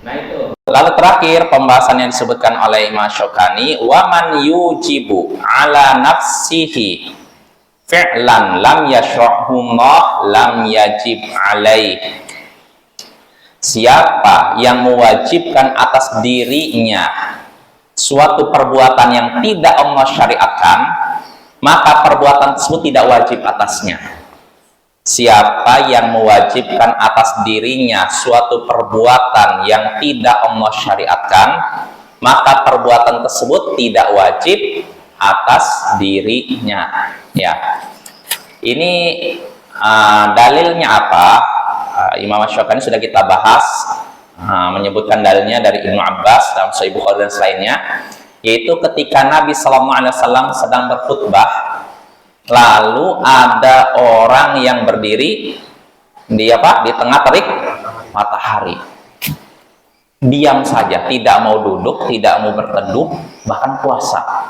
Nah itu. Lalu terakhir pembahasan yang disebutkan oleh Imam Syaukani, wa man yujibu ala nafsihi fi'lan lam yashra'hullah lam yajib alaih. Siapa yang mewajibkan atas dirinya suatu perbuatan yang tidak Allah syariatkan, maka perbuatan tersebut tidak wajib atasnya. Siapa yang mewajibkan atas dirinya suatu perbuatan yang tidak Allah syariatkan, maka perbuatan tersebut tidak wajib atas dirinya. Ya, ini dalilnya apa? Imam Syaukani sudah kita bahas, menyebutkan dalilnya dari Ibnu Abbas dalam Sahih Bukhari dan selainnya, yaitu ketika Nabi SAW sedang berkhutbah, lalu ada orang yang berdiri di tengah terik matahari, diam saja, tidak mau duduk, tidak mau berteduh, bahkan puasa,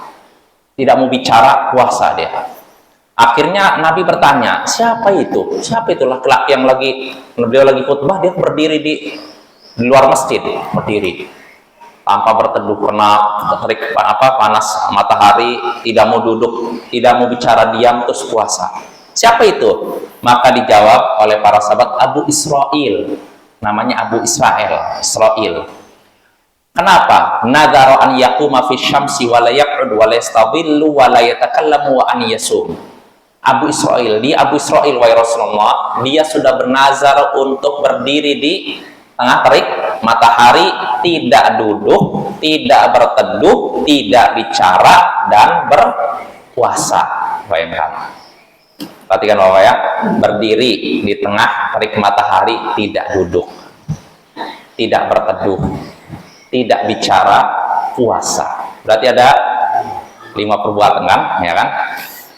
tidak mau bicara, puasa dia. Akhirnya Nabi bertanya, siapa itu? Siapa itu laki-laki yang beliau lagi khutbah, dia berdiri di luar masjid, berdiri tanpa berteduh karena terik panas matahari, tidak mau duduk, tidak mau bicara, diam, terus puasa. Siapa itu? Maka dijawab oleh para sahabat, Abu Israil, namanya Abu Israil. Kenapa? Nadhara an yaquma fi syamsi wa la yaq'ud wa la yastadhillu wa la yatakallamu wa an yasum. Abu Israil, wahai Rasulullah, dia sudah bernazar untuk berdiri di tengah terik matahari, tidak duduk, tidak berteduh, tidak bicara, dan berpuasa. Bayangkan, perhatikan Bapak ya, berdiri di tengah terik matahari, tidak duduk, tidak berteduh, tidak bicara, puasa. Berarti ada 5 perbuatan kan, ya kan?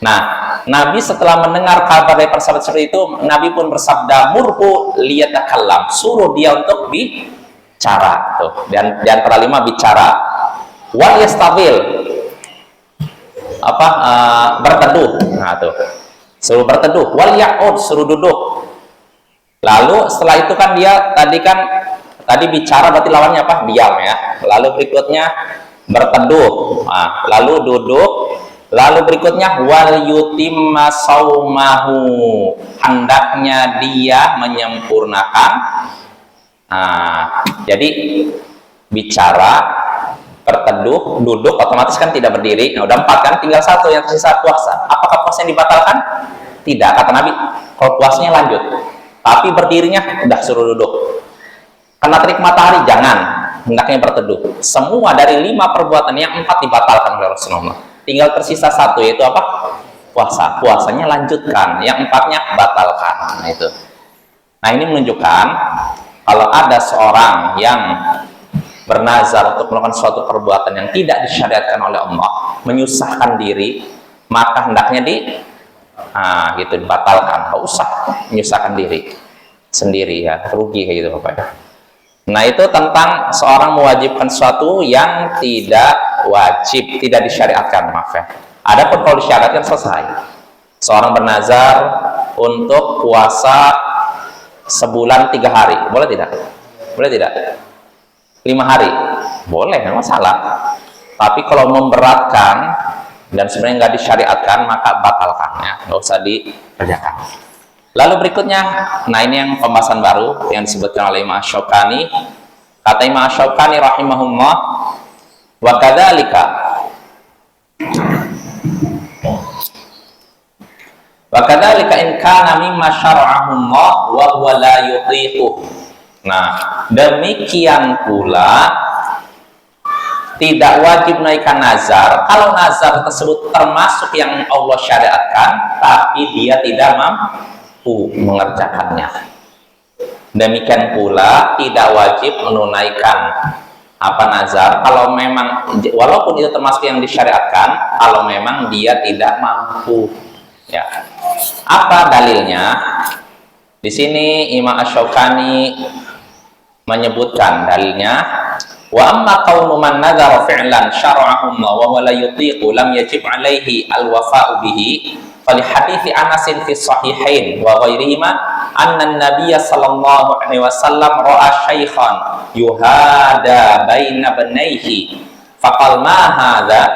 Nah, Nabi setelah mendengar kabar dari para sahabat seperti itu, Nabi pun bersabda, murhu liyatakallam, suruh dia untuk bicara. Tuh, dan di antara 5 bicara. Wal yastabil, berteduh. Nah, tuh. Suruh berteduh. Wal yaqud, suruh duduk. Lalu setelah itu kan dia tadi bicara, berarti lawannya apa? Diam ya. Lalu berikutnya berteduh. Nah, lalu duduk. Lalu berikutnya wal yutimma saumahu, hendaknya dia menyempurnakan. Jadi bicara, berteduh, duduk, otomatis kan tidak berdiri. Nah, udah 4 kan, tinggal 1 yang tersisa, puasa. Apakah puasanya dibatalkan? Tidak, kata Nabi. Kalau puasanya lanjut, tapi berdirinya udah suruh duduk. Karena terik matahari jangan, hendaknya berteduh. Semua dari 5 perbuatan yang 4 dibatalkan oleh Rasulullah. Tinggal tersisa 1, yaitu apa? Puasa. Puasanya lanjutkan, yang 4-nya batalkan. Nah, itu. Nah, ini menunjukkan kalau ada seorang yang bernazar untuk melakukan suatu perbuatan yang tidak disyariatkan oleh Allah, menyusahkan diri, maka hendaknya dibatalkan. Nggak usah menyusahkan diri sendiri ya, rugi kayak gitu Bapak ya. Nah, itu tentang seorang mewajibkan sesuatu yang tidak wajib, tidak disyariatkan, maaf ya. Adapun kalau disyariatkan, selesai. Seorang bernazar untuk puasa sebulan 3 hari, boleh tidak? Boleh tidak? 5 hari, boleh, nggak masalah. Tapi kalau memberatkan dan sebenarnya nggak disyariatkan, maka batalkan ya, nggak usah dikerjakan. Lalu berikutnya, nah ini yang pembahasan baru yang disebutkan oleh Imam Syaukani. Kata Imam Syaukani rahimahullah, wa kadzalika in kana mimma syara'ahu Allah wa huwa la yutiquh. Nah, demikian pula tidak wajib menaikkan nazar kalau nazar tersebut termasuk yang Allah syariatkan tapi dia tidak mampu mengerjakannya. Demikian pula tidak wajib menunaikan nazar kalau memang, walaupun itu termasuk yang disyariatkan, kalau memang dia tidak mampu ya. Apa dalilnya? Di sini Imam Asy-Syaukani menyebutkan dalilnya, wa amma qaulu man nadzara fi'lan syara'ahu Allah wa huwa la yutiqu lam yajib alaihi al-wafa'u bihi Fali hadithi Anasin fi sahihain wa ghairihima anna an-nabiy sallallahu alaihi wasallam ra'a syaikhan yuhada baina banaihi faqal ma hadza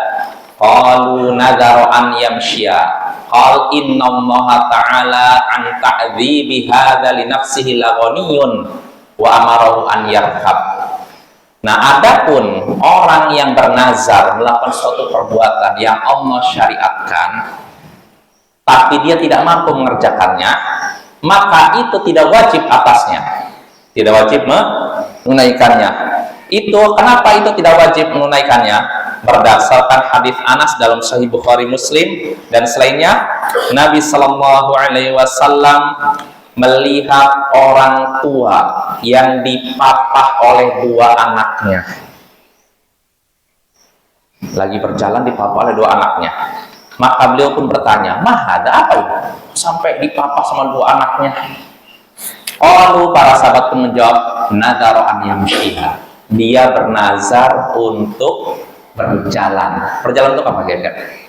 qalu nadharu an yamshiya qal inna allaha ta'ala an ta'dzibi hadza li nafsihi laghaniyun wa amarahu an yarhab. Nah, adapun orang yang bernazar melakukan suatu perbuatan yang Allah syariatkan tapi dia tidak mampu mengerjakannya, maka itu tidak wajib atasnya, tidak wajib menunaikannya. Itu kenapa itu tidak wajib menunaikannya? Berdasarkan hadis Anas dalam Sahih Bukhari Muslim dan selainnya, Nabi Shallallahu Alaihi Wasallam melihat orang tua yang dipapah oleh dua anaknya, lagi berjalan dipapah oleh dua anaknya. Maka beliau pun bertanya, ada apa ini sampai dipapah sama dua anaknya? Lalu para sahabat pun menjawab, nadharu an yamshiha, dia bernazar untuk berjalan. Berjalan untuk apa kira-kira?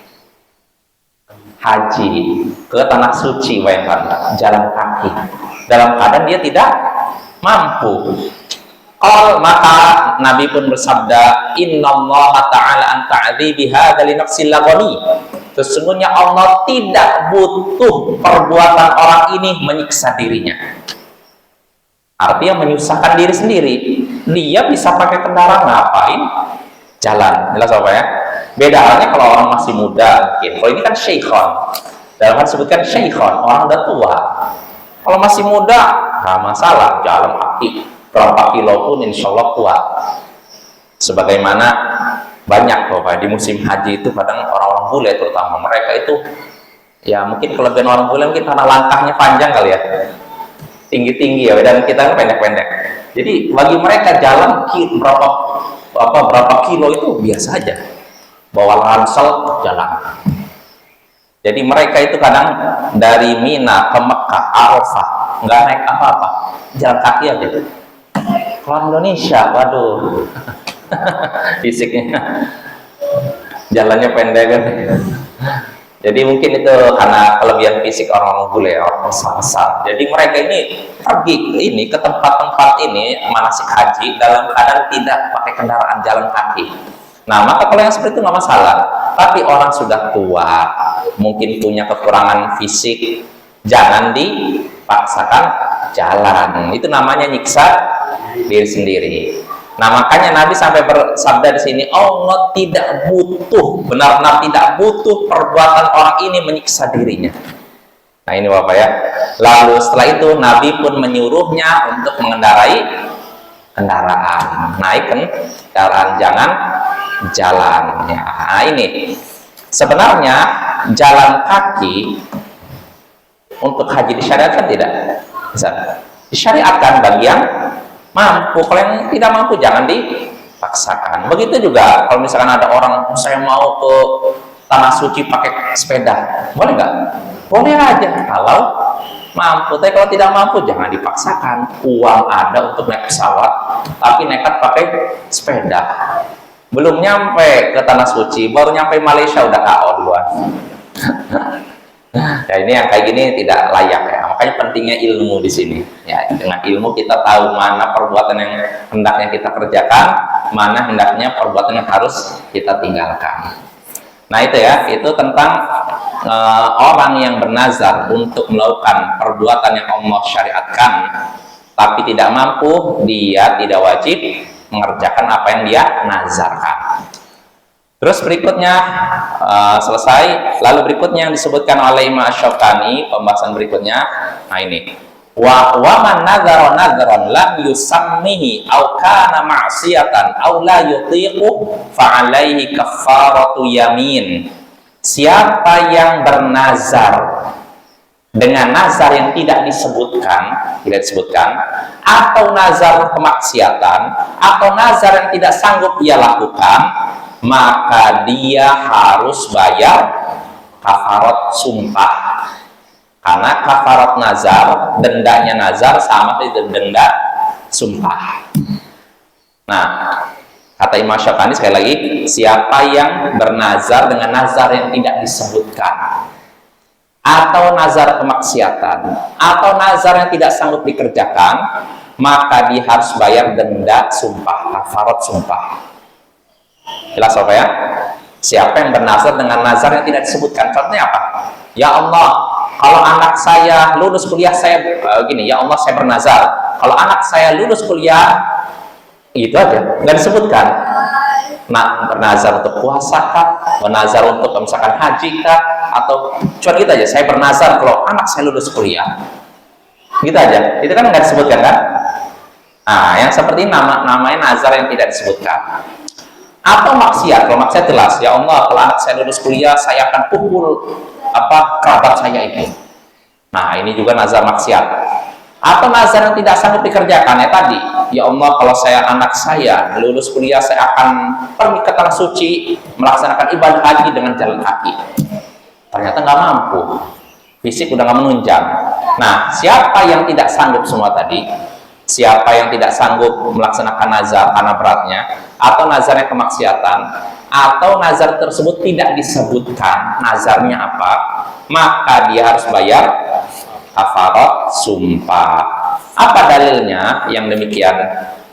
Haji ke tanah suci, bayangkan, jalan kaki dalam keadaan dia tidak mampu. Maka Nabi pun bersabda, innallaha ta'ala an ta'dzibi hadza li nafsil laghani, sesungguhnya Allah tidak butuh perbuatan orang ini menyiksa dirinya. Artinya menyusahkan diri sendiri. Dia bisa pakai kendaraan, ngapain? Jalan. Jelas apa ya? Beda halnya kalau orang masih muda. Kalau ini kan syekhon, dalam hal disebutkan syekhon, orang udah tua. Kalau masih muda, nggak masalah, jalan kaki berapa kilo pun insya Allah kuat. Sebagaimana banyak Bapak di musim haji itu kadang orang-orang bule, terutama mereka itu ya mungkin kelebihan orang bule mungkin karena langkahnya panjang kali ya, tinggi-tinggi ya, dan kita pendek-pendek. Jadi bagi mereka jalan berapa kilo itu biasa aja, bawa ransel jalan. Jadi mereka itu kadang dari Mina ke Mekah, Arafah, nggak naik apa-apa, jalan kaki aja. Kalau Indonesia, waduh, fisiknya, jalannya pendek kan. Jadi mungkin itu karena kelebihan fisik orang bule, orang besar-besar. Jadi mereka ini pergi ini ke tempat-tempat ini manasik haji dalam keadaan tidak pakai kendaraan, jalan kaki. Nah, maka kalau yang seperti itu nggak masalah. Tapi orang sudah tua, mungkin punya kekurangan fisik, jangan dipaksakan jalan. Itu namanya nyiksa diri sendiri. Nah, makanya Nabi sampai bersabda di sini, Allah tidak butuh, benar-benar tidak butuh perbuatan orang ini menyiksa dirinya. Nah, ini Bapak ya. Lalu setelah itu Nabi pun menyuruhnya untuk mengendarai kendaraan, naik kendaraan, jangan jalan. Ya, nah ini sebenarnya jalan kaki untuk haji disyariatkan tidak? Bisa disyariatkan bagi yang mampu. Kalau yang tidak mampu jangan dipaksakan. Begitu juga kalau misalkan ada orang, saya mau ke tanah suci pakai sepeda, boleh nggak? Boleh aja kalau mampu. Tapi kalau tidak mampu jangan dipaksakan. Uang ada untuk naik pesawat, tapi nekat pakai sepeda. Belum nyampe ke tanah suci, baru nyampe Malaysia udah KO duluan. Ya, ini yang kayak gini tidak layak ya. Makanya pentingnya ilmu di sini. Ya, dengan ilmu kita tahu mana perbuatan yang hendaknya kita kerjakan, mana hendaknya perbuatan yang harus kita tinggalkan. Nah, itu ya, itu tentang orang yang bernazar untuk melakukan perbuatan yang Allah syariatkan tapi tidak mampu, dia tidak wajib mengerjakan apa yang dia nazarkan. Terus berikutnya selesai, lalu berikutnya yang disebutkan oleh Imam Asy-Syaukani, pembahasan berikutnya. Nah ini, wa man nadzara nadzran lam yusammihi aw kana ma'siyatan aw la yutiqu fa alaihi kaffaratu yamin. Siapa yang bernazar dengan nazar yang tidak disebutkan, atau nazar kemaksiatan, atau nazar yang tidak sanggup ia lakukan, maka dia harus bayar kafarat sumpah. Karena kafarat nazar, dendanya nazar sama dengan denda sumpah. Nah, kata Imam Syaukani sekali lagi, siapa yang bernazar dengan nazar yang tidak disebutkan, atau nazar kemaksiatan, atau nazar yang tidak sanggup dikerjakan, maka dia harus bayar denda sumpah, kafarat sumpah. Jelas apa ya? Siapa yang bernazar dengan nazar yang tidak disebutkan, contohnya apa? Ya Allah, kalau anak saya lulus kuliah, saya gini, ya Allah saya bernazar, kalau anak saya lulus kuliah, itu aja, nggak disebutkan. Nah, bernazar untuk puasa kah, bernazar untuk misalkan haji kah, atau cuma gitu aja, saya bernazar kalau anak saya lulus kuliah, gitu aja, itu kan nggak disebutkan kan? Nah, yang seperti namanya nazar yang tidak disebutkan. Atau maksiat, kalau maksiat jelas, ya Allah kalau anak saya lulus kuliah, saya akan pukul kerabat saya itu. Nah, ini juga nazar maksiat. Atau nazar yang tidak sanggup dikerjakan, ya tadi, ya Allah kalau anak saya lulus kuliah, saya akan pergi ke tanah suci melaksanakan ibadah haji dengan jalan kaki. Ternyata nggak mampu, fisik udah nggak menunjang. Nah, siapa yang tidak sanggup semua tadi, siapa yang tidak sanggup melaksanakan nazar karena beratnya, atau nazarnya kemaksiatan, atau nazar tersebut tidak disebutkan nazarnya apa, maka dia harus bayar kafarat sumpah. Apa dalilnya yang demikian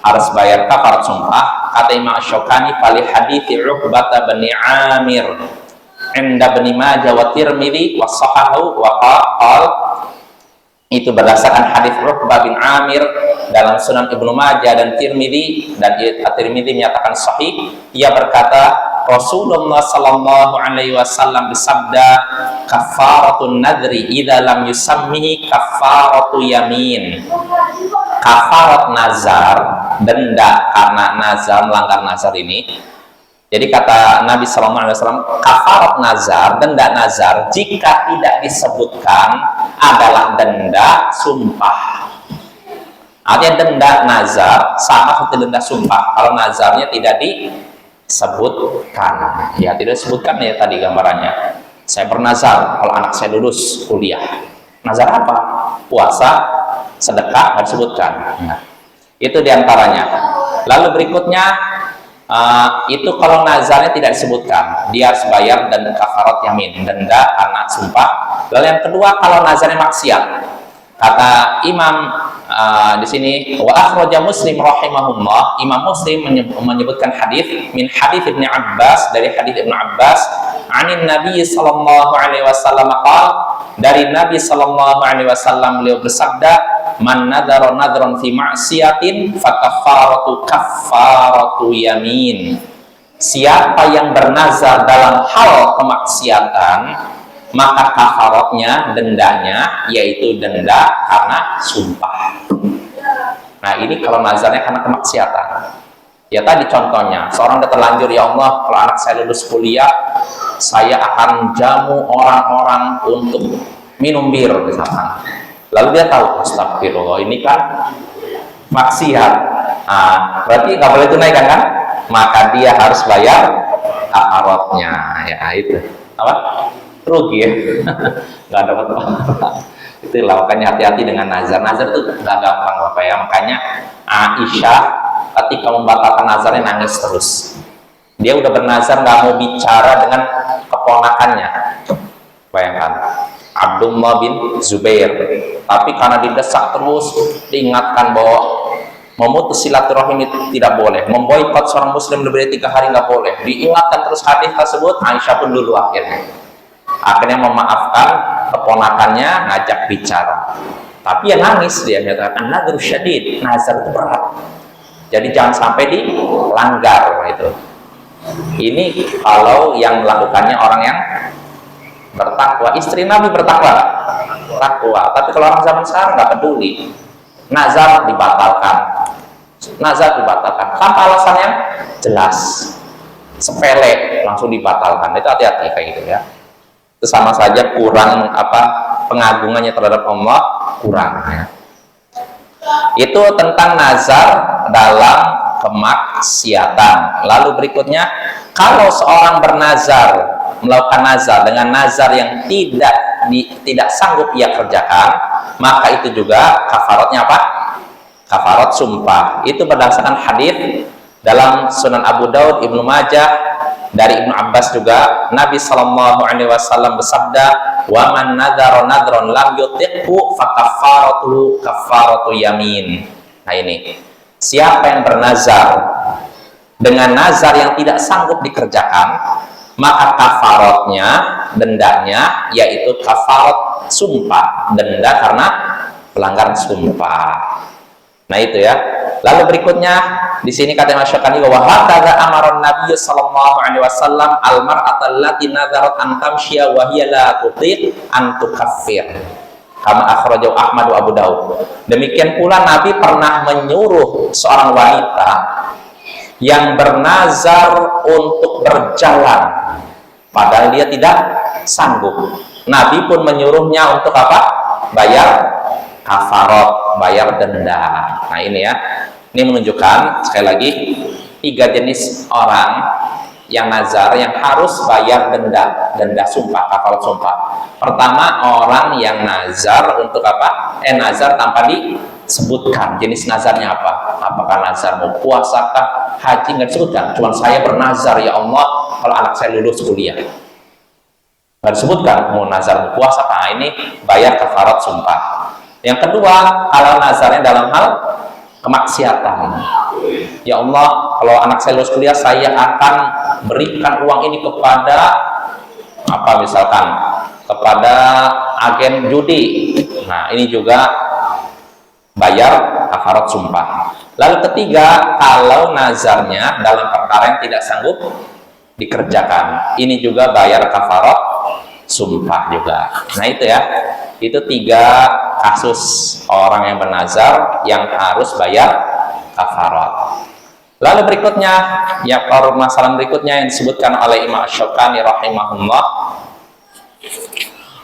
harus bayar kafarat sumpah? Kata Imam Asy-Syaukani, fali hadithi Uqbah bin Amir inda Ibnu Majah wa Tirmidzi wa sahahu wa qala, itu berdasarkan hadis Uqbah bin Amir dalam Sunan Ibnu Majah dan Tirmidzi, dan At-Tirmidzi menyatakan sahih. Ia berkata, Rasulullah sallallahu alaihi wasallam bersabda, kafaratun nadri idza lam yusammihi kafaratu yamin. Kafarat nazar, denda karena nazar, melanggar nazar ini. Jadi kata Nabi sallallahu alaihi wasallam, kafarat nazar, denda nazar jika tidak disebutkan adalah denda sumpah. Artinya denda nazar sama seperti denda sumpah kalau nazarnya tidak disebutkan. Ya, tidak disebutkan ya tadi gambarannya. Saya bernazar kalau anak saya lulus kuliah. Nazar apa? Puasa, sedekah, nggak disebutkan. Nah, itu diantaranya. Lalu berikutnya, itu kalau nazarnya tidak disebutkan, dia harus bayar dan kafarat yamin, denda karena sumpah. Lalu yang kedua, kalau nazarnya maksiat, kata Imam di sini, wa akhraja Muslim rahimahullah, Imam Muslim menyebutkan hadis min hadis Ibnu Abbas, dari hadis Ibnu Abbas, anin Nabi sallallahu alaihi wasallam qala, dari Nabi sallallahu alaihi wasallam beliau bersabda, man nadara nadran fi ma'siyatin fa kafaratu yamin. Siapa yang bernazar dalam hal kemaksiatan, maka kafaratnya, dendanya, yaitu denda karena sumpah. Nah, ini kalau nazarnya karena kemaksiatan. Ya tadi contohnya, seorang udah terlanjur, ya Allah kalau anak saya lulus kuliah, saya akan jamu orang-orang untuk minum bir misalkan. Lalu dia tahu, astagfirullah, ini kan maksiat. Nah, berarti nggak boleh tunaikan kan? Maka dia harus bayar kafaratnya. Ya itu apa? Rugi ya. Nggak dapat apa-apa. Itulah makanya hati-hati dengan nazar. Nazar itu nggak gampang Bapak ya. Makanya Aisyah ketika membatalkan nazarnya nangis terus. Dia udah bernazar nggak mau bicara dengan keponakannya. Bayangkan, Abdullah bin Zubair. Tapi karena didesak terus, diingatkan bahwa memutus silaturahim itu tidak boleh, memboikot seorang muslim lebih dari 3 hari nggak boleh. Diingatkan terus hadis tersebut, Aisyah pun dulu akhirnya memaafkan keponakannya, ngajak bicara. Tapi ya nangis dia, menyatakan nadru syadid, nazar itu berat. Jadi jangan sampai dilanggar itu. Ini kalau yang melakukannya orang yang bertakwa. Istri Nabi bertakwa, takwa. Tapi kalau orang zaman sekarang nggak peduli, nazar dibatalkan, tanpa alasan yang jelas, sepele langsung dibatalkan. Itu hati-hati kayak gitu ya. Itu sama saja kurang pengagungannya terhadap Allah, kurang ya. Itu tentang nazar dalam kemaksiatan. Lalu berikutnya, kalau seorang bernazar, melakukan nazar dengan nazar yang tidak sanggup ia kerjakan, maka itu juga kafaratnya apa? Kafarat sumpah. Itu berdasarkan hadis dalam Sunan Abu Daud, Ibnu Majah Dari Ibnu Abbas juga Nabi Shallallahu Alaihi Wasallam bersabda, wa man nadhara nadron lam yutiqhu fakaffaratu kaffaratu yamin. Nah ini, siapa yang bernazar dengan nazar yang tidak sanggup dikerjakan, maka kafaratnya, dendanya, yaitu kafarat sumpah, denda karena pelanggaran sumpah. Nah itu ya. Lalu berikutnya di sini kata Imam Syaukani, wa hakadza amara Nabi sallallahu alaihi wasallam al mar'ata allati nadharat an tamshiya wa hiya la tutiq an tukaffir. Kama akhrajahu Ahmad wa Abu Daud. Demikian pula Nabi pernah menyuruh seorang wanita yang bernazar untuk berjalan padahal dia tidak sanggup. Nabi pun menyuruhnya untuk apa? Bayar kafarat, bayar denda. Nah ini ya, ini menunjukkan sekali lagi 3 jenis orang yang nazar yang harus bayar denda sumpah, kafarat sumpah. Pertama, orang yang nazar untuk apa? Nazar tanpa disebutkan jenis nazarnya apa. Apakah nazar mau puasa kah, haji, nggak disebutkan. Cuma saya bernazar, ya Allah, kalau anak saya lulus kuliah. Nggak disebutkan mau nazar mau puasa kah, ini bayar kafarat sumpah. Yang kedua, kalau nazarnya dalam hal kemaksiatan. Ya Allah, kalau anak saya lulus kuliah, saya akan berikan uang ini kepada apa misalkan, kepada agen judi. Nah, ini juga bayar kafarat sumpah. Lalu ketiga, kalau nazarnya dalam perkara yang tidak sanggup dikerjakan, ini juga bayar kafarat sumpah juga. Nah itu ya, itu 3 kasus orang yang bernazar yang harus bayar kafarat. Lalu berikutnya, ya permasalahan berikutnya yang disebutkan oleh Imam Syaukani rahimahullah,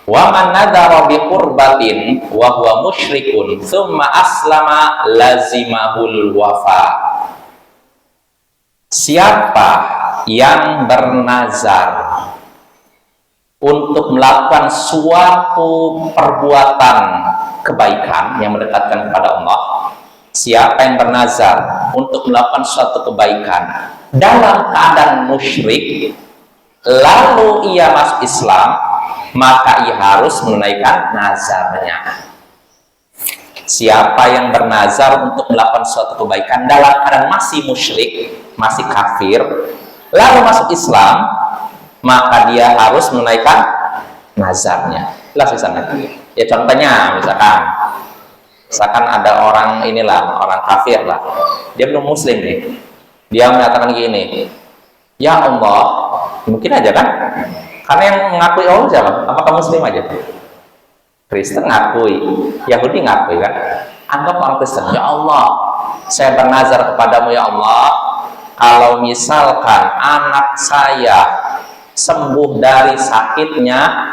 wa man nadhara bi qurbatin wa huwa musyrikun tsumma aslama lazimahul wafa. Siapa yang bernazar untuk melakukan suatu perbuatan kebaikan yang mendekatkan kepada Allah, siapa yang bernazar untuk melakukan suatu kebaikan dalam keadaan musyrik, lalu ia masuk Islam, maka ia harus menunaikan nazarnya. Siapa yang bernazar untuk melakukan suatu kebaikan dalam keadaan masih musyrik, masih kafir, lalu masuk Islam, maka dia harus menunaikan nazarnya. Jelas sana. Ya contohnya misalkan ada orang inilah, orang kafir lah, dia belum muslim nih, dia mengatakan gini, ya Allah, mungkin aja kan, karena yang mengakui Allah siapa? Apakah muslim aja? Kristen ngakui, Yahudi ngakui kan? Anggap orang Kristen, ya Allah, saya bernazar kepadamu ya Allah, kalau misalkan anak saya sembuh dari sakitnya,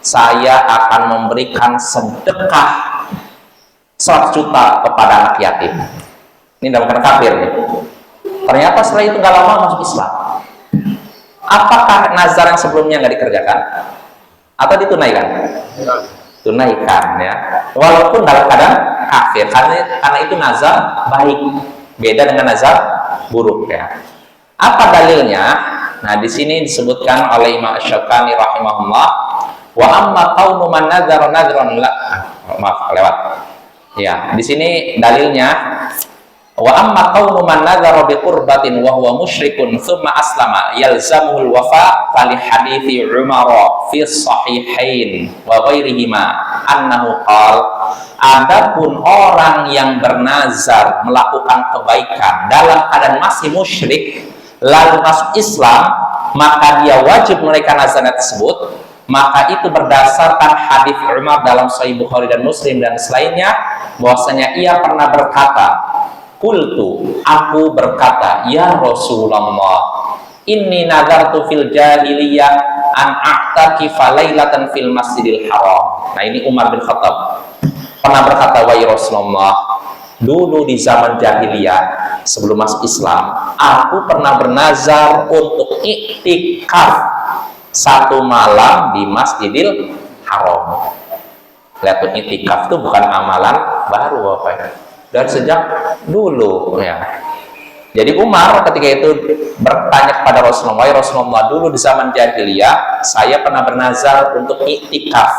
saya akan memberikan sedekah 100 juta kepada anak yatim. Ini dalam keadaan kafir nih. Ternyata setelah itu gak lama masuk Islam. Apakah nazar yang sebelumnya nggak dikerjakan atau ditunaikan? Tunaikan ya, walaupun dalam keadaan kafir, karena itu nazar baik, beda dengan nazar buruk ya. Apa dalilnya? Nah, di sini disebutkan oleh Imam Syaukani rahimahullah, wa amma qaulu man nadzara nadran la, maaf lewat. Ya, di sini dalilnya, wa amma qaulu man nadzara bi qurbatin wa huwa musyrikun tsumma aslama yalzamuhul wafa fali hadithi Umar fi sahihain wa ghairihima annahu qala, adapun orang yang bernazar melakukan kebaikan dalam keadaan masih musyrik lalu masuk Islam, maka dia wajib menunaikan nazarnya tersebut. Maka itu berdasarkan hadis Umar dalam Sahih Bukhari dan Muslim dan selainnya, bahwasanya ia pernah berkata, qultu, aku berkata, ya Rasulullah, inni nadartu fil jahiliyah an a'takifa lailatan fil Masjidil Haram. Nah, ini Umar bin Khattab pernah berkata, wahai Rasulullah, dulu di zaman jahiliyah sebelum masuk Islam, aku pernah bernazar untuk iktikaf 1 malam di Masjidil Haram. Lihat, iktikaf itu bukan amalan baru apa ya, dari sejak dulu ya. Jadi Umar ketika itu bertanya kepada Rasulullah, "Ya Rasulullah, dulu di zaman jahiliyah saya pernah bernazar untuk iktikaf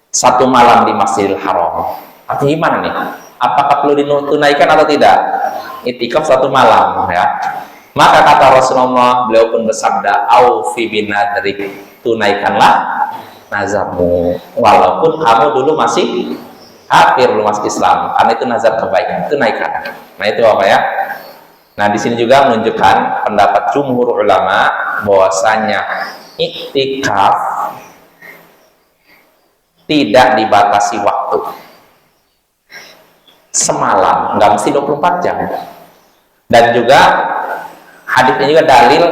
satu malam di Masjidil Haram." Artinya gimana nih? Apakah perlu ditunaikan atau tidak? Iktikaf satu malam, ya. Maka kata Rasulullah, beliau pun bersabda, "Aufi binadrik," tunaikanlah nazarmu walaupun kamu dulu masih kafir, belum masuk Islam, karena itu nazar kebaikan, tunaikan. Nah itu apa ya? Nah, di sini juga menunjukkan pendapat jumhur ulama bahwasanya iktikaf tidak dibatasi waktu. Semalam, nggak mesti 24 jam. Dan juga hadis ini juga dalil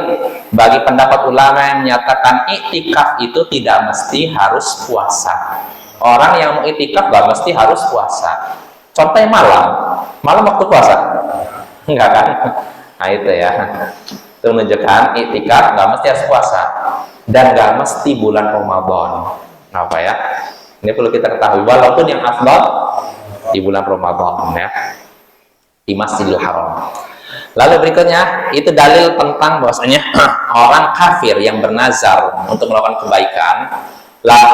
bagi pendapat ulama yang menyatakan iktikaf itu tidak mesti harus puasa. Orang yang mau iktikaf nggak mesti harus puasa. Contohnya malam waktu puasa. Enggak kan? Nah itu ya, itu menunjukkan iktikaf nggak mesti harus puasa dan nggak mesti bulan Ramadan. Apa ya? Ini perlu kita ketahui. Walaupun yang afdal di bulan Ramadan ya, di Masjidil Haram. Lalu berikutnya itu dalil tentang bahwasanya orang kafir yang bernazar untuk melakukan kebaikan,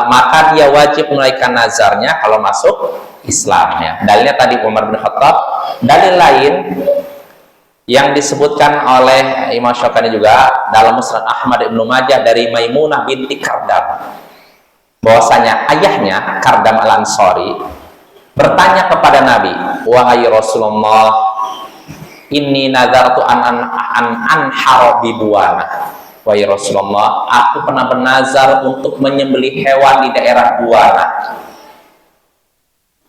maka dia wajib menunaikan nazarnya kalau masuk Islam ya. Dalilnya tadi Umar bin Khattab. Dalil lain yang disebutkan oleh Imam Syafi'i juga dalam Musnad Ahmad Ibnu Majah dari Maimunah binti Kardam, bahwasanya ayahnya Kardam Al-Ansari bertanya kepada Nabi, "Wahai Rasulullah, inni nadartu an anhar bibuana." Wahai Rasulullah, aku pernah bernazar untuk menyembelih hewan di daerah Buana.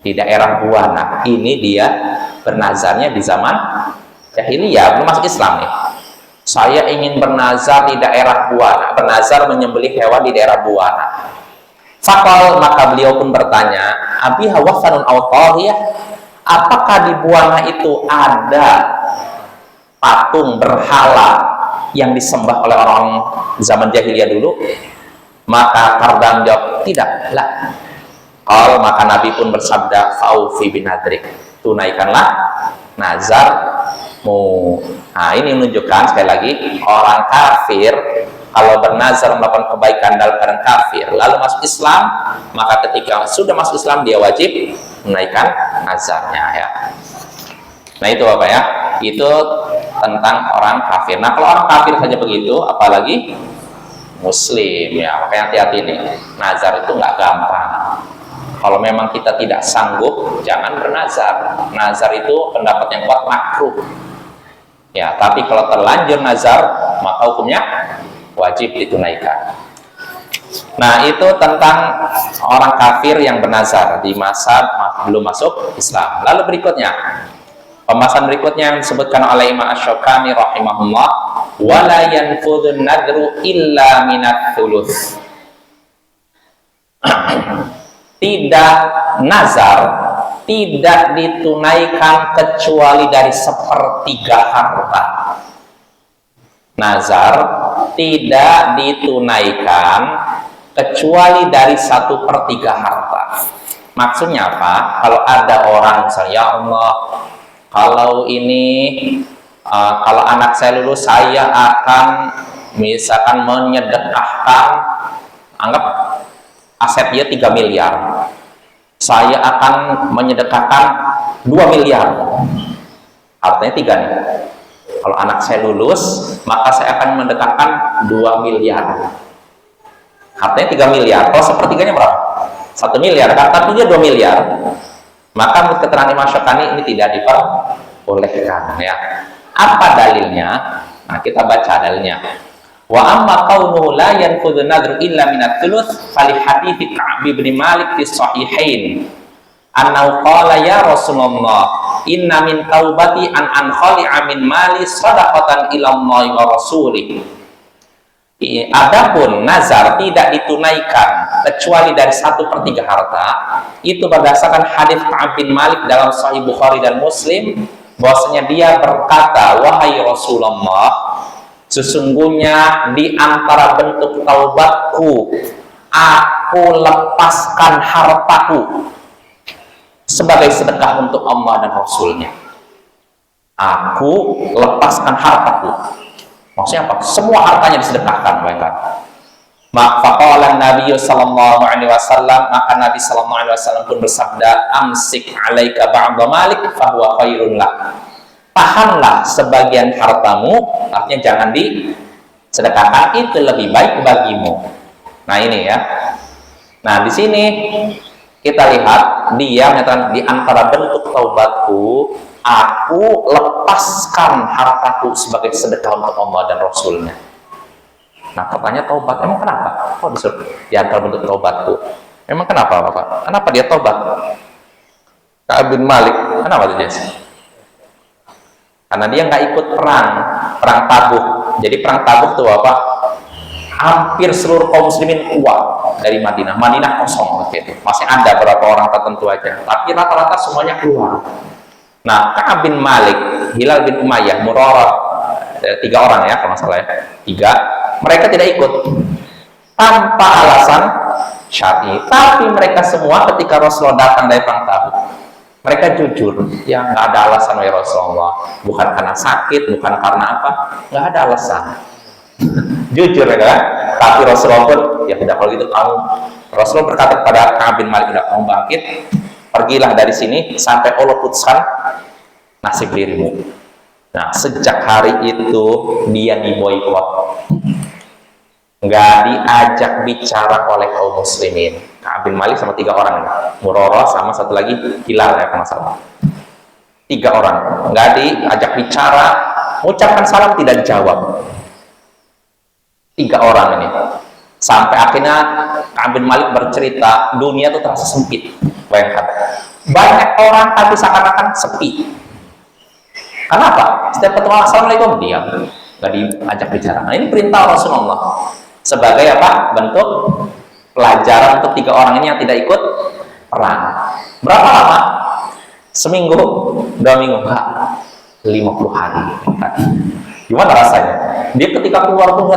Di daerah Buana. Ini dia bernazarnya di zaman jahiliyah, belum masuk Islam nih. Saya ingin bernazar di daerah Buana, bernazar menyembelih hewan di daerah Buana. Fakal, maka beliau pun bertanya, "Abi hawasanun awtariyah?" Apakah di Buana itu ada patung berhala yang disembah oleh orang zaman jahiliyah dulu? Maka Kardam jawab, "Tidak, lah." Maka Nabi pun bersabda, "Faufi binadrik," tunaikanlah nazarmu. Nah ini menunjukkan sekali lagi orang kafir kalau bernazar melakukan kebaikan dalam keadaan kafir lalu masuk Islam, maka ketika sudah masuk Islam dia wajib menunaikan nazarnya ya. Nah itu apa ya? Itu tentang orang kafir. Nah kalau orang kafir saja begitu, apalagi Muslim ya. Makanya hati-hati nih. Nazar itu nggak gampang. Kalau memang kita tidak sanggup, jangan bernazar. Nazar itu pendapat yang kuat makruh. Ya, tapi kalau terlanjur nazar, maka hukumnya wajib ditunaikan. Nah, itu tentang orang kafir yang bernazar di masa belum masuk Islam. Lalu berikutnya, pembahasan berikutnya yang disebutkan oleh Imam Asy-Syaukani rahimahullah, wala yanfudun nadru illa minat thuluth. Tidak nazar tidak ditunaikan kecuali dari sepertiga harta. Nazar tidak ditunaikan kecuali dari 1/3 harta. Maksudnya apa? Kalau ada orang misalnya, "Ya Allah, kalau ini kalau anak saya lulus, saya akan misalkan menyedekahkan, anggap aset dia 3 miliar. Saya akan menyedekahkan 2 miliar. Artinya 3 nih. Kalau anak saya lulus, maka saya akan mendekatkan 2 miliar. Artinya 3 miliar. Kalau sepertiganya berapa? 1 miliar. Tapi dia 2 miliar. Maka menurut keterangan Imam Syaukani ini tidak diperbolehkan ya. Apa dalilnya? Nah, kita baca dalilnya. Wa amma qawnuhu la yanfudhu nadru illa minat thuluth fali hadithi Ka'b bin Malik fi sahihain annahu qala ya Rasulullah inna min taubati an khali'a min mali sadaqatan ila Allah wa rasulih. Adapun nazar tidak ditunaikan kecuali dari 1/3 harta, itu berdasarkan hadis Ka'b bin Malik dalam Sahih Bukhari dan Muslim, bahwasanya dia berkata, "Wahai Rasulullah, sesungguhnya di antara bentuk taubatku, aku lepaskan hartaku sebagai sedekah untuk Allah dan Rasulnya." Aku lepaskan hartaku. Maksudnya apa? Semua hartanya disedekahkan, bayangkan. Faqala Nabi sallallahu alaihi wasallam, maka Nabi sallallahu alaihi wasallam pun bersabda, amsik 'alaika ba'da malik fa huwa khairun lak. Tahanlah sebagian hartamu, artinya jangan disedekahkan, itu lebih baik bagimu. Nah, ini ya. Nah, di sini kita lihat dia menyatakan di antara bentuk taubatku, aku lepaskan hartaku sebagai sedekah untuk Allah dan Rasulnya. Nah, katanya taubat, emang kenapa? Kok disuruh di antara bentuk taubatku? Emang kenapa, Bapak? Kenapa dia taubat? Ka'ab bin Malik, kenapa tuh, Jess? Karena dia nggak ikut perang Tabuk. Jadi perang Tabuk tuh apa? Hampir seluruh kaum muslimin keluar dari Madinah. Madinah kosong waktu itu. Masih ada beberapa orang tertentu aja. Tapi rata-rata semuanya keluar. Nah, Ka'ab bin Malik, Hilal bin Umayyah, Murarah, 3 orang ya, kalau nggak salah ya. 3. Mereka tidak ikut tanpa alasan syar'i. Tapi mereka semua ketika Rasulullah datang dari perang Tabuk, mereka jujur, ya nggak ada alasan ya Rasulullah. Bukan karena sakit, bukan karena apa, nggak ada alasan. Jujur ya kan? Tapi Rasulullah pun, ya tidak, kalau gitu kamu. Rasulullah berkata kepada Ka'ab bin Malik, tidak, kamu bangkit, pergilah dari sini sampai Allah putuskan nasib dirimu. Nah, sejak hari itu dia diboikot, nggak diajak bicara oleh kaum muslimin. Ka'ab bin Malik sama 3 orang, Murarah sama satu lagi Hilal ya, masalah. 3 orang nggak diajak bicara, ucapkan salam tidak jawab. 3 orang ini, sampai akhirnya Ka'ab bin Malik bercerita, dunia itu terasa sempit. Bayangkan, banyak orang tapi seakan-akan sepi. Kenapa? Setiap ketemu assalamualaikum diam, nggak diajak bicara. Nah, ini perintah Rasulullah sebagai apa? Bentuk pelajaran untuk 3 orang ini yang tidak ikut perang. Berapa lama? Seminggu, 2 minggu, enggak, 50 hari. Gimana rasanya? Dia ketika keluar tuh,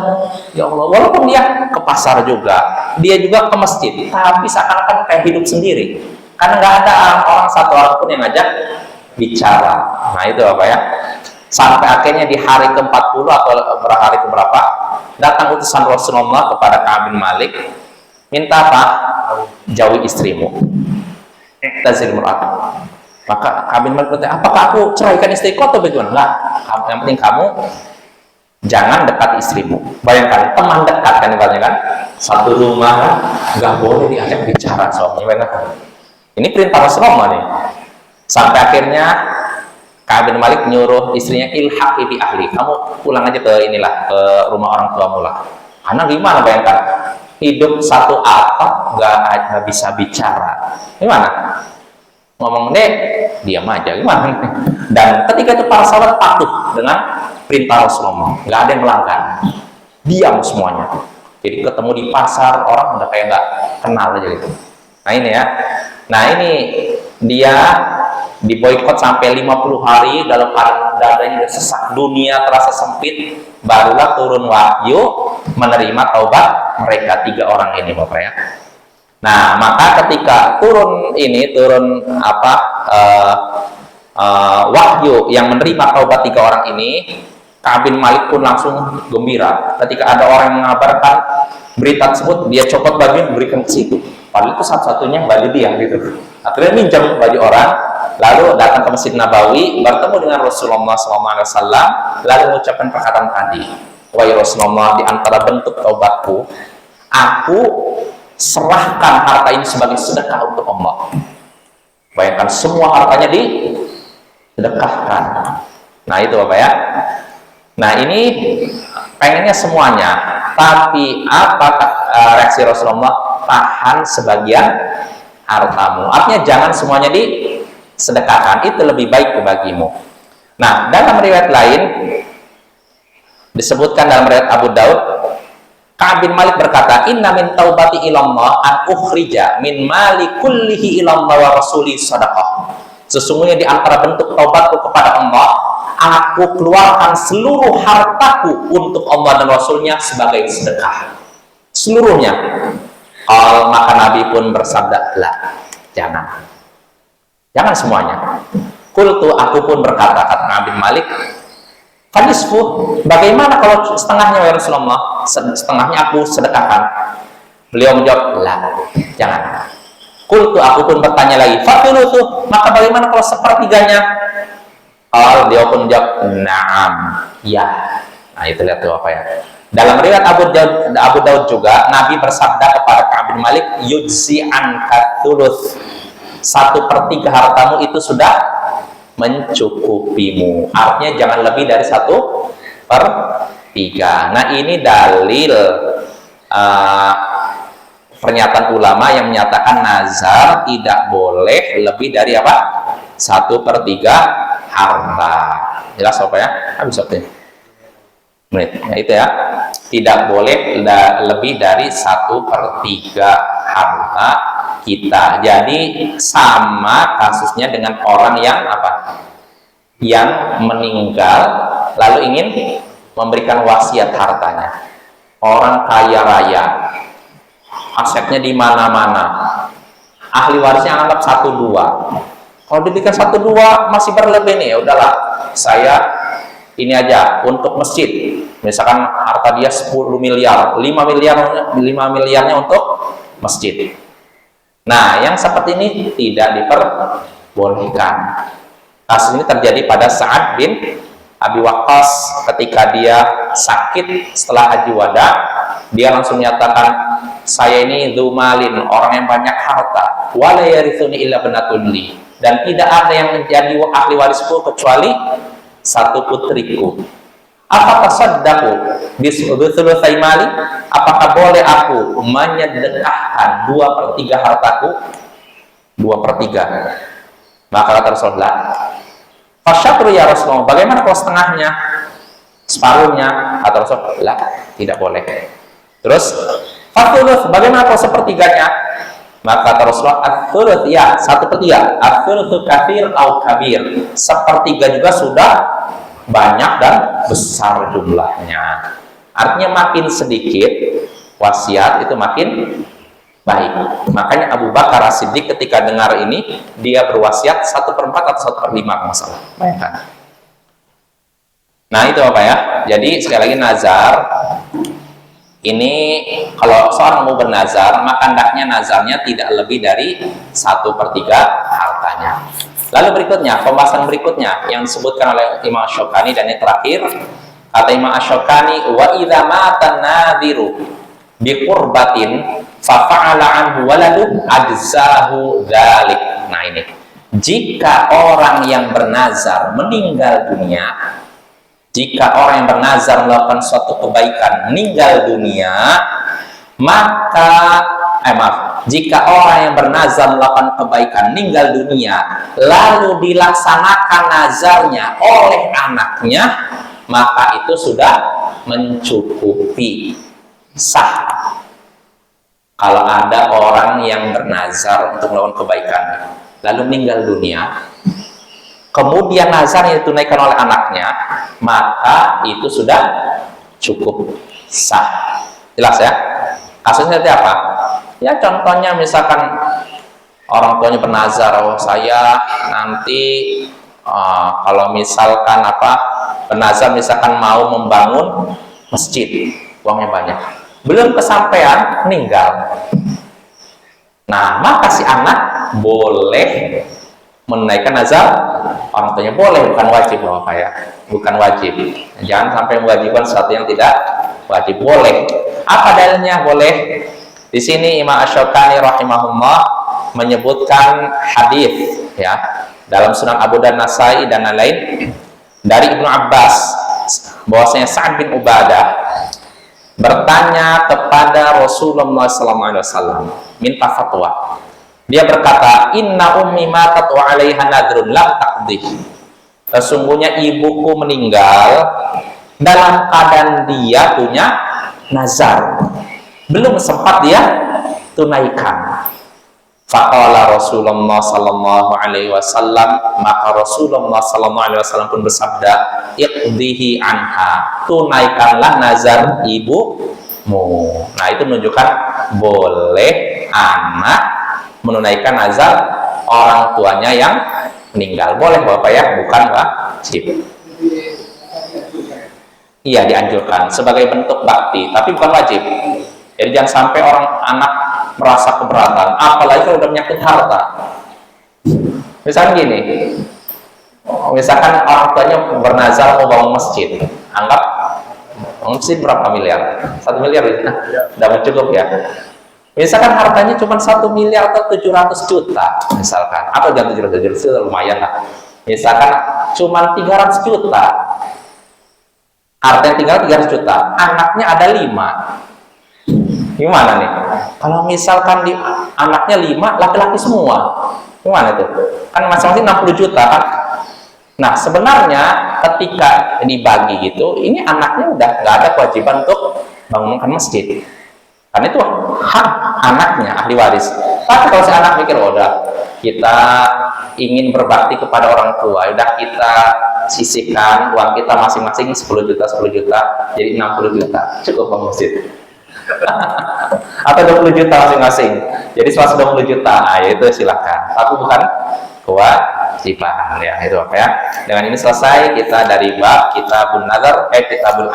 ya Allah, walaupun dia ke pasar juga, dia juga ke masjid, tapi seakan-akan kayak hidup sendiri. Karena nggak ada orang satu orang pun yang ngajak bicara. Nah, itu apa ya? Sampai akhirnya di hari ke-40 atau hari ke-berapa, datang utusan Rasulullah kepada Ka'ab bin Malik, minta apa? Jauhi istrimu. Tazil mur'at. Maka Ka'ab bin Malik bertanya, apakah aku ceraikan istriku atau bagaimana? Enggak, yang penting kamu jangan dekat istrimu. Bayangkan, teman dekat kan ibaratnya kan, satu rumah kan, nggak boleh diajak bicara soalnya. Ini perintah Rasulullah nih. Sampai akhirnya Ka'ab bin Malik nyuruh istrinya, ilhaqi bi ahli, kamu pulang aja ke inilah, ke rumah orang tuamu lah. Karena gimana, bayangkan, hidup satu atap nggak bisa bicara. Gimana? Ngomong deh, diam aja, gimana? Dan ketika itu para sahabat patuh dengan perintah Rasulullah, nggak ada yang melanggar, diam semuanya. Jadi ketemu di pasar, orang udah kayak nggak kenal aja gitu. Nah, ini ya. Nah, ini dia diboikot sampai 50 hari dalam keadaan dadanya sesak, dunia terasa sempit. Barulah turun wahyu menerima taubat mereka 3 orang ini, Bapak ya. Nah, maka ketika turun wahyu yang menerima taubat 3 orang ini, Ka'ab bin Malik pun langsung gembira. Ketika ada orang yang mengabarkan berita tersebut, dia copot baju berikan ke situ. Padahal itu satu-satunya baju dia gitu. Akhirnya minjam baju orang, lalu datang ke Masjid Nabawi, bertemu dengan Rasulullah SAW, lalu mengucapkan perkataan tadi, wahai Rasulullah, di antara bentuk taubatku, aku serahkan harta ini sebagai sedekah untuk Allah. Bayangkan, semua hartanya disedekahkan. Nah, itu Bapak ya. Nah, ini pengennya semuanya, tapi apa reaksi Rasulullah? Tahan sebagian hartamu. Artinya jangan semuanya disedekahkan, itu lebih baik bagimu. Nah, dalam riwayat lain disebutkan dalam riwayat Abu Daud, Ka'ab bin Malik berkata, inna min taubati ilallah an ukhrija min mali kullihi ilallah wa rasuli sadaqah. Sesungguhnya di antara bentuk taubatku kepada Allah, aku keluarkan seluruh hartaku untuk Allah dan Rasulnya sebagai sedekah. Seluruhnya. Maka Nabi pun bersabda, lah, jangan semuanya. Qultu, aku pun berkata, kata Ka'ab bin Malik, fanisfu, bagaimana kalau setengahnya ya Rasulullah? Setengahnya aku sedekahkan. Beliau menjawab, lah, jangan. Qultu, aku pun bertanya lagi, fatulutu, maka bagaimana kalau sepertiganya? Dia pun menjawab, na'am, ya. Nah, itu lihat tuh apa ya. Dalam riwayat Abu Daud juga, Nabi bersabda kepada Ka'ab bin Malik, yujzi anka thuluth, 1/3 hartamu itu sudah mencukupimu. Artinya jangan lebih dari 1/3. Nah, ini dalil pernyataan ulama yang menyatakan nazar tidak boleh lebih dari apa? 1/3 harta. Jelas apa ya? Habis waktunya. Menit. Nah, itu ya. Tidak boleh lebih dari 1/3 harta kita. Jadi sama kasusnya dengan orang yang apa? Yang meninggal lalu ingin memberikan wasiat hartanya. Orang kaya raya, asetnya di mana-mana. Ahli warisnya anggap 1/2. Kalau diberikan 1/2 masih berlebih nih, ya udahlah. Saya ini aja untuk masjid. Misalkan harta dia 10 miliar, 5 miliarnya untuk masjid. Nah, yang seperti ini tidak diperbolehkan. Kasus ini terjadi pada Sa'ad bin Abi Waqqas ketika dia sakit setelah haji wada. Dia langsung menyatakan, saya ini dzumalin, orang yang banyak harta, wala yarithuni illa banatun li, dan tidak ada yang menjadi ahli warisku kecuali satu putriku. Apa tasaddaqu bi mali? Apakah boleh aku menyedekahkan 2/3 hartaku? 2/3. Maka kata Rasulullah, fasyatru ya Rasulullah, bagaimana kalau setengahnya? Separuhnya? Kata Rasulullah, tidak boleh. Terus, fathuluth, bagaimana kalau sepertiganya? Maka kata Rasulullah, at-thuluth, ya, 1/3. At-thuluthu kathir au kabir. 1/3 juga sudah banyak dan besar jumlahnya. Artinya makin sedikit wasiat itu makin baik. Makanya Abu Bakar As-Siddiq ketika dengar ini, dia berwasiat 1/4 atau 1/5 masalah. Bayangkan. Nah, itu apa ya? Jadi sekali lagi nazar ini, kalau seorang mau bernazar, maka hendaknya nazarnya tidak lebih dari 1/3 hartanya. Lalu berikutnya, pembahasan berikutnya yang disebutkan oleh Imam Asy-Syaukani, dan yang terakhir, kata Imam Asy-Syaukani, wa idza mata nadhiru bi qurbatin fa fa'ala anhu waladu ajzahu dzalik. Nah, ini. Jika orang yang bernazar meninggal dunia, jika orang yang bernazar melakukan suatu kebaikan meninggal dunia, maka jika orang yang bernazar melakukan kebaikan meninggal dunia lalu dilaksanakan nazarnya oleh anaknya, maka itu sudah mencukupi, sah. Kalau ada orang yang bernazar untuk melakukan kebaikan lalu meninggal dunia, kemudian nazarnya ditunaikan oleh anaknya, maka itu sudah cukup sah. Jelas ya? Kasusnya seperti apa? Ya contohnya misalkan orang tuanya bernazar, oh saya nanti kalau misalkan bernazar misalkan mau membangun masjid, uangnya banyak, belum kesampaian, meninggal. Nah, maka si anak boleh menunaikan nazar orang tuanya, boleh, bukan wajib Bapak ya, bukan wajib. Jangan sampai mewajibkan sesuatu yang tidak wajib. Boleh. Apa dalilnya boleh? Di sini Imam Asy-Syaukani rahimahullah menyebutkan hadis ya dalam Sunan Abu Dawud, Nasai dan lain-lain dari Ibnu Abbas bahwasanya Sa'ad bin Ubadah bertanya kepada Rasulullah SAW, minta fatwa. Dia berkata, inna ummi matat wa 'alaiha nadrun lam taqdi. Sesungguhnya ibuku meninggal dalam keadaan dia punya nazar, belum sempat dia tunaikan. Faqala Rasulullah sallallahu alaihi wasallam, maka Rasulullah sallallahu alaihi wasallam pun bersabda, iqdihi anha, tunaikanlah nazar ibumu. Nah, itu menunjukkan boleh anak menunaikan nazar orang tuanya yang meninggal. Boleh Bapak ya, bukan wajib. Iya, dianjurkan sebagai bentuk bakti, tapi bukan wajib. Jadi jangan sampai orang anak merasa keberatan, apalagi kalau udah menyangkut harta. Misalkan gini, misalkan orang tuanya bernazar mau bangun masjid, anggap masjid berapa miliar? 1 miliar ya? Udah cukup ya. Misalkan hartanya cuma 1 miliar atau 700 juta, misalkan, atau jangan 700 juta, lumayan lah. Misalkan cuma 300 juta, hartanya tinggal 300 juta, anaknya ada 5. Gimana nih? Kalau misalkan anaknya 5, laki-laki semua, gimana tuh? Kan masing-masing 60 juta kan? Nah, sebenarnya ketika dibagi gitu, ini anaknya udah nggak ada kewajiban untuk bangunkan masjid. Karena itu hak anaknya, ahli waris. Tapi kalau si anak mikir, oh, udah kita ingin berbakti kepada orang tua, udah kita sisihkan uang kita masing-masing 10 juta, 10 juta, jadi 60 juta, cukup bangun masjid. Atau 20 juta masing-masing, jadi 120 juta, nah, itu silakan. Tapi bukan kewajiban ya, itu apa ya. Dengan ini selesai kita dari bab kitabun nazar, kitabul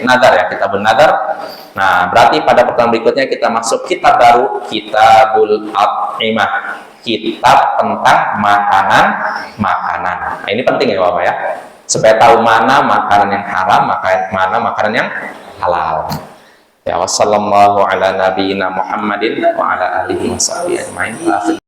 nazar ya, kitabun nazar. Nah, berarti pada pertemuan berikutnya kita masuk kitab baru, kitabul at'imah, kitab tentang makanan. Nah, ini penting ya Bapak ya, supaya tahu mana makanan yang haram, mana makanan yang halal. Ya, wassallallahu ala nabiyyina Muhammadin wa ala alihi washabihi ajmain.